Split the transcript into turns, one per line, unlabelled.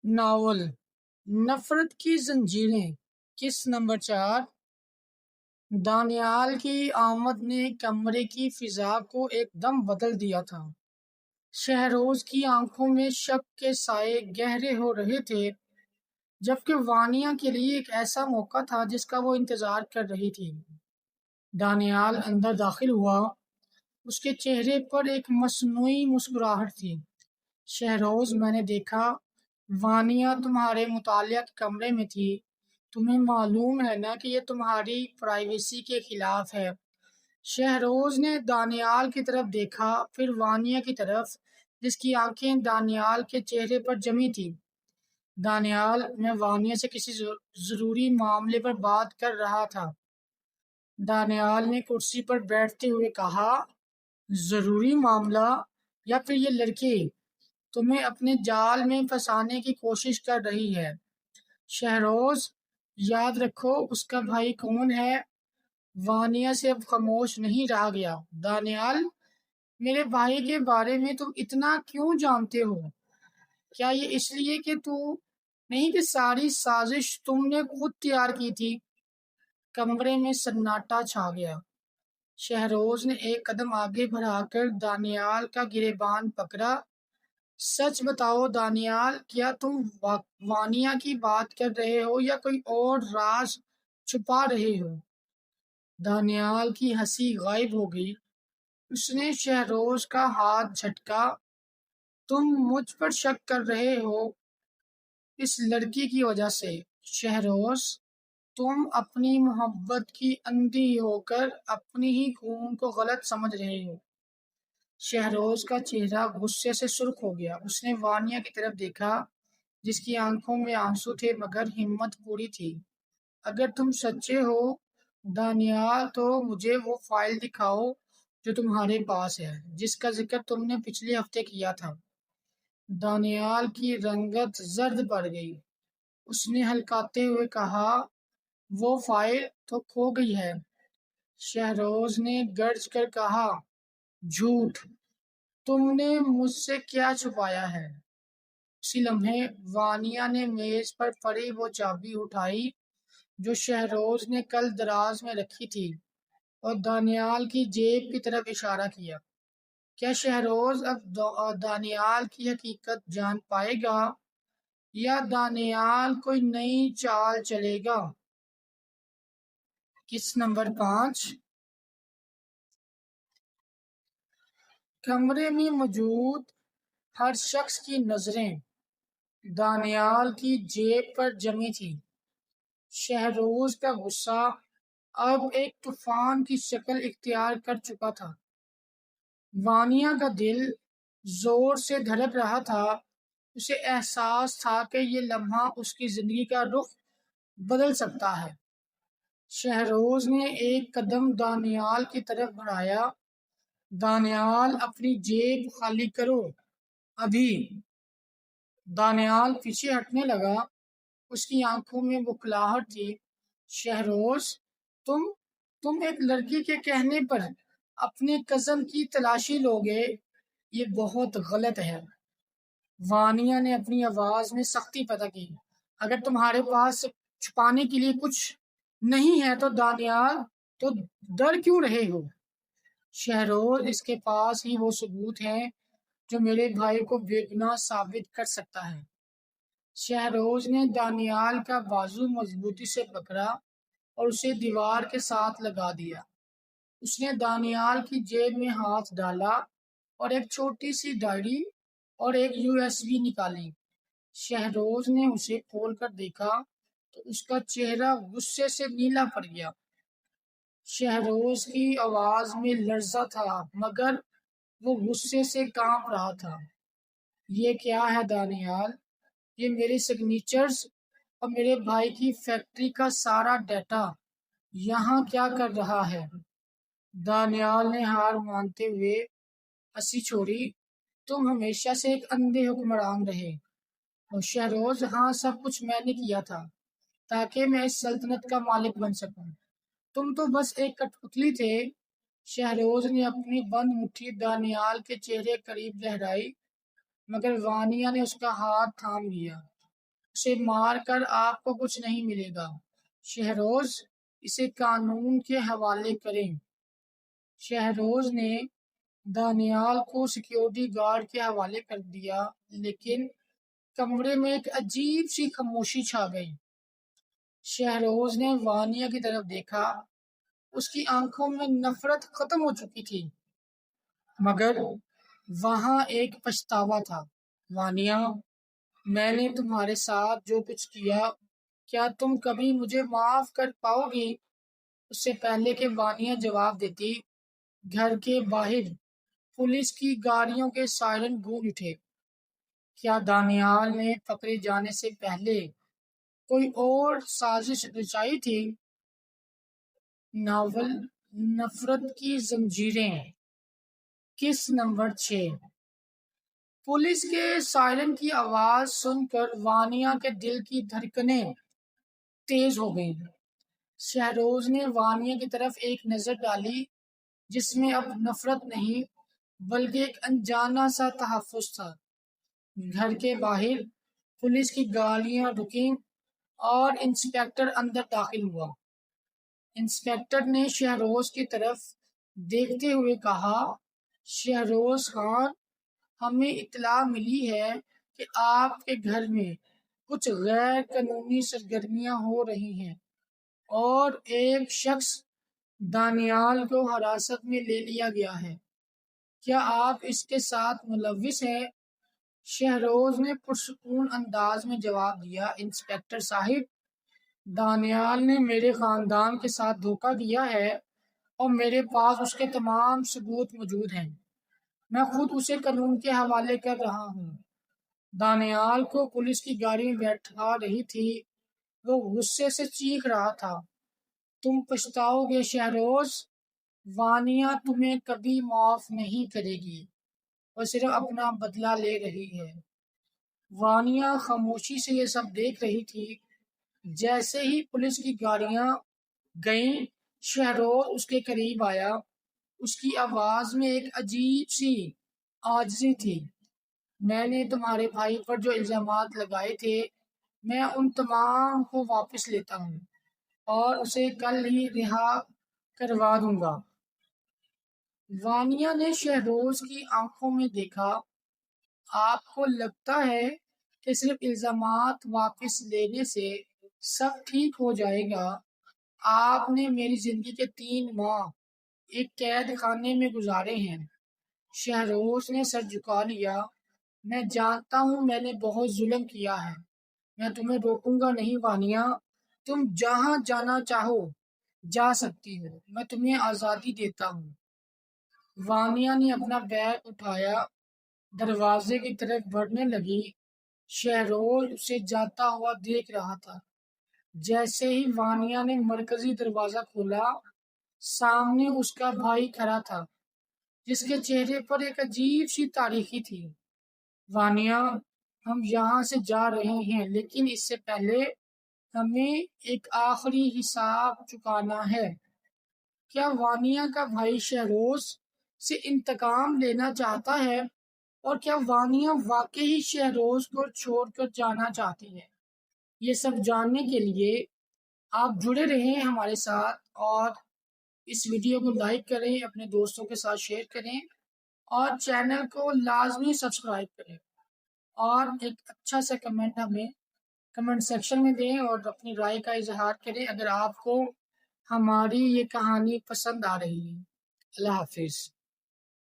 Novel نفرت کی زنجیریں قسط نمبر 4۔ دانیال کی آمد نے کمرے کی فضا کو ایک دم بدل دیا تھا۔ شہروز کی آنکھوں میں شک کے سائے گہرے ہو رہے تھے، جبکہ وانیہ کے لیے ایک ایسا موقع تھا جس کا وہ انتظار کر رہی تھی۔ دانیال اندر داخل ہوا۔ اس کے چہرے پر ایک مصنوعی مسکراہٹ تھی۔ شہروز، میں نے دیکھا وانیہ تمہارے مطالعہ کے کمرے میں تھی۔ تمہیں معلوم ہے نا کہ یہ تمہاری پرائیویسی کے خلاف ہے۔ شہروز نے دانیال کی طرف دیکھا، پھر وانیہ کی طرف، جس کی آنکھیں دانیال کے چہرے پر جمی تھی۔ دانیال، میں وانیہ سے کسی ضروری معاملے پر بات کر رہا تھا۔ دانیال نے کرسی پر بیٹھتے ہوئے کہا، ضروری معاملہ؟ یا پھر یہ لڑکی تمہیں اپنے جال میں پھنسانے کی کوشش کر رہی ہے؟ شہروز، یاد رکھو اس کا بھائی کون ہے۔ وانیہ سے اب خاموش نہیں رہا گیا۔ دانیال، میرے بھائی کے بارے میں تم اتنا کیوں جانتے ہو؟ کیا یہ اس لیے کہ تو نہیں کہ ساری سازش تم نے خود تیار کی تھی؟ کمرے میں سناٹا چھا گیا۔ شہروز نے ایک قدم آگے بڑھا کر دانیال کا گریبان پکڑا۔ سچ بتاؤ دانیال، کیا تم وانیہ کی بات کر رہے ہو یا کوئی اور راز چھپا رہے ہو؟ دانیال کی ہنسی غائب ہو گئی۔ اس نے شہروز کا ہاتھ جھٹکا۔ تم مجھ پر شک کر رہے ہو اس لڑکی کی وجہ سے؟ شہروز، تم اپنی محبت کی اندھی ہو کر اپنی ہی خون کو غلط سمجھ رہے ہو۔ شہروز کا چہرہ غصے سے سرخ ہو گیا۔ اس نے وانیہ کی طرف دیکھا، جس کی آنکھوں میں آنسو تھے مگر ہمت پوری تھی۔ اگر تم سچے ہو دانیال، تو مجھے وہ فائل دکھاؤ جو تمہارے پاس ہے، جس کا ذکر تم نے پچھلے ہفتے کیا تھا۔ دانیال کی رنگت زرد پڑ گئی۔ اس نے ہلکاتے ہوئے کہا، وہ فائل تو کھو گئی ہے۔ شہروز نے گرج کر کہا، جھوٹ! تم نے مجھ سے کیا چھپایا ہے؟ اسی لمحے وانیہ نے میز پر پڑی وہ چابی اٹھائی جو شہروز نے کل دراز میں رکھی تھی، اور دانیال کی جیب کی طرف اشارہ کیا۔ کیا شہروز اب دانیال کی حقیقت جان پائے گا یا دانیال کوئی نئی چال چلے گا؟ قسط نمبر 5۔ کمرے میں موجود ہر شخص کی نظریں دانیال کی جیب پر جمی تھی۔ شہروز کا غصہ اب ایک طوفان کی شکل اختیار کر چکا تھا۔ وانیہ کا دل زور سے دھڑک رہا تھا۔ اسے احساس تھا کہ یہ لمحہ اس کی زندگی کا رخ بدل سکتا ہے۔ شہروز نے ایک قدم دانیال کی طرف بڑھایا۔ دانیال، اپنی جیب خالی کرو، ابھی۔ دانیال پیچھے ہٹنے لگا۔ اس کی آنکھوں میں بکھلاہٹ تھی۔ شہروز، تم ایک لڑکی کے کہنے پر اپنے کزن کی تلاشی لوگے؟ یہ بہت غلط ہے۔ وانیہ نے اپنی آواز میں سختی پیدا کی۔ اگر تمہارے پاس چھپانے کے لیے کچھ نہیں ہے تو دانیال، تو ڈر کیوں رہے ہو؟ شہروز، اس کے پاس ہی وہ ثبوت ہے جو میرے بھائی کو بے گناہ ثابت کر سکتا ہے۔ شہروز نے دانیال کا بازو مضبوطی سے پکڑا اور اسے دیوار کے ساتھ لگا دیا۔ اس نے دانیال کی جیب میں ہاتھ ڈالا اور ایک چھوٹی سی ڈائری اور ایک USB نکالی۔ شہروز نے اسے کھول کر دیکھا تو اس کا چہرہ غصے سے نیلا پڑ گیا۔ شہروز کی آواز میں لرزہ تھا مگر وہ غصے سے کانپ رہا تھا۔ یہ کیا ہے دانیال؟ یہ میرے سگنیچرز اور میرے بھائی کی فیکٹری کا سارا ڈیٹا یہاں کیا کر رہا ہے؟ دانیال نے ہار مانتے ہوئے ہنسی چھوڑی۔ تم ہمیشہ سے ایک اندھے حکمران رہے اور شہروز، ہاں، سب کچھ میں نے کیا تھا تاکہ میں اس سلطنت کا مالک بن سکوں۔ تم تو بس ایک کٹ پتلی تھے۔ شہروز نے اپنی بند مٹھی دانیال کے چہرے قریب لہرائی مگر وانیہ نے اس کا ہاتھ تھام لیا۔ اسے مار کر آپ کو کچھ نہیں ملے گا۔ شہروز اسے قانون کے حوالے کریں۔ شہروز نے دانیال کو سیکیورٹی گارڈ کے حوالے کر دیا، لیکن کمرے میں ایک عجیب سی خاموشی چھا گئی۔ شہروز نے وانیا کی طرف دیکھا۔ اس کی آنکھوں میں نفرت ختم ہو چکی تھی، مگر وہاں ایک پچھتاوا تھا۔ وانیا، میں نے تمہارے ساتھ جو کچھ کیا، کیا تم کبھی مجھے معاف کر پاؤ گی؟ اس سے پہلے کہ وانیا جواب دیتی، گھر کے باہر پولیس کی گاڑیوں کے سائرن گونج اٹھے۔ کیا دانیال نے پکڑے جانے سے پہلے کوئی اور سازش رچائی تھی؟ ناول نفرت کی زنجیریں، قسط نمبر 6۔ پولیس کے سائرن کی آواز سن کر وانیا کے دل کی دھڑکنیں تیز ہو گئیں۔ شہروز نے وانیا کی طرف ایک نظر ڈالی جس میں اب نفرت نہیں بلکہ ایک انجانا سا تحفظ تھا۔ گھر کے باہر پولیس کی گاڑیاں رکیں اور انسپکٹر اندر داخل ہوا۔ انسپکٹر نے شہروز کی طرف دیکھتے ہوئے کہا، شہروز خان، ہمیں اطلاع ملی ہے کہ آپ کے گھر میں کچھ غیر قانونی سرگرمیاں ہو رہی ہیں اور ایک شخص دانیال کو حراست میں لے لیا گیا ہے۔ کیا آپ اس کے ساتھ ملوث ہیں؟ شہروز نے پرسکون انداز میں جواب دیا، انسپکٹر صاحب، دانیال نے میرے خاندان کے ساتھ دھوکہ کیا ہے اور میرے پاس اس کے تمام ثبوت موجود ہیں۔ میں خود اسے قانون کے حوالے کر رہا ہوں۔ دانیال کو پولیس کی گاڑی میں بیٹھا رہی تھی۔ وہ غصے سے چیخ رہا تھا، تم پچھتاؤ گے شہروز، وانیا تمہیں کبھی معاف نہیں کرے گی، وہ صرف اپنا بدلہ لے رہی ہے۔ وانیا خاموشی سے یہ سب دیکھ رہی تھی۔ جیسے ہی پولیس کی گاڑیاں گئیں، شہروز اس کے قریب آیا۔ اس کی آواز میں ایک عجیب سی عاجزی تھی۔ میں نے تمہارے بھائی پر جو الزامات لگائے تھے، میں ان تمام کو واپس لیتا ہوں اور اسے کل ہی رہا کروا دوں گا۔ وانیا نے شہروز کی آنکھوں میں دیکھا، آپ کو لگتا ہے کہ صرف الزامات واپس لینے سے سب ٹھیک ہو جائے گا؟ آپ نے میری زندگی کے 3 ماہ ایک قید خانے میں گزارے ہیں۔ شہروز نے سر جھکا لیا، میں جانتا ہوں میں نے بہت ظلم کیا ہے، میں تمہیں روکوں گا نہیں وانیا، تم جہاں جانا چاہو جا سکتی ہو، میں تمہیں آزادی دیتا ہوں۔ وانیا نے اپنا بیگ اٹھایا، دروازے کی طرف بڑھنے لگی۔ شہروز اسے جاتا ہوا دیکھ رہا تھا۔ جیسے ہی وانیا نے مرکزی دروازہ کھولا، سامنے اس کا بھائی کھڑا تھا، جس کے چہرے پر ایک عجیب سی تاریکی تھی۔ وانیا، ہم یہاں سے جا رہے ہیں، لیکن اس سے پہلے ہمیں ایک آخری حساب چکانا ہے۔ کیا وانیا کا بھائی شہروز سے انتقام لینا چاہتا ہے؟ اور کیا وانیا واقعی شہروز کو چھوڑ کر جانا چاہتی ہے؟ یہ سب جاننے کے لیے آپ جڑے رہیں ہمارے ساتھ، اور اس ویڈیو کو لائک کریں، اپنے دوستوں کے ساتھ شیئر کریں اور چینل کو لازمی سبسکرائب کریں، اور ایک اچھا سا کمنٹ ہمیں کمنٹ سیکشن میں دیں اور اپنی رائے کا اظہار کریں اگر آپ کو ہماری یہ کہانی پسند آ رہی ہے۔ اللہ حافظ۔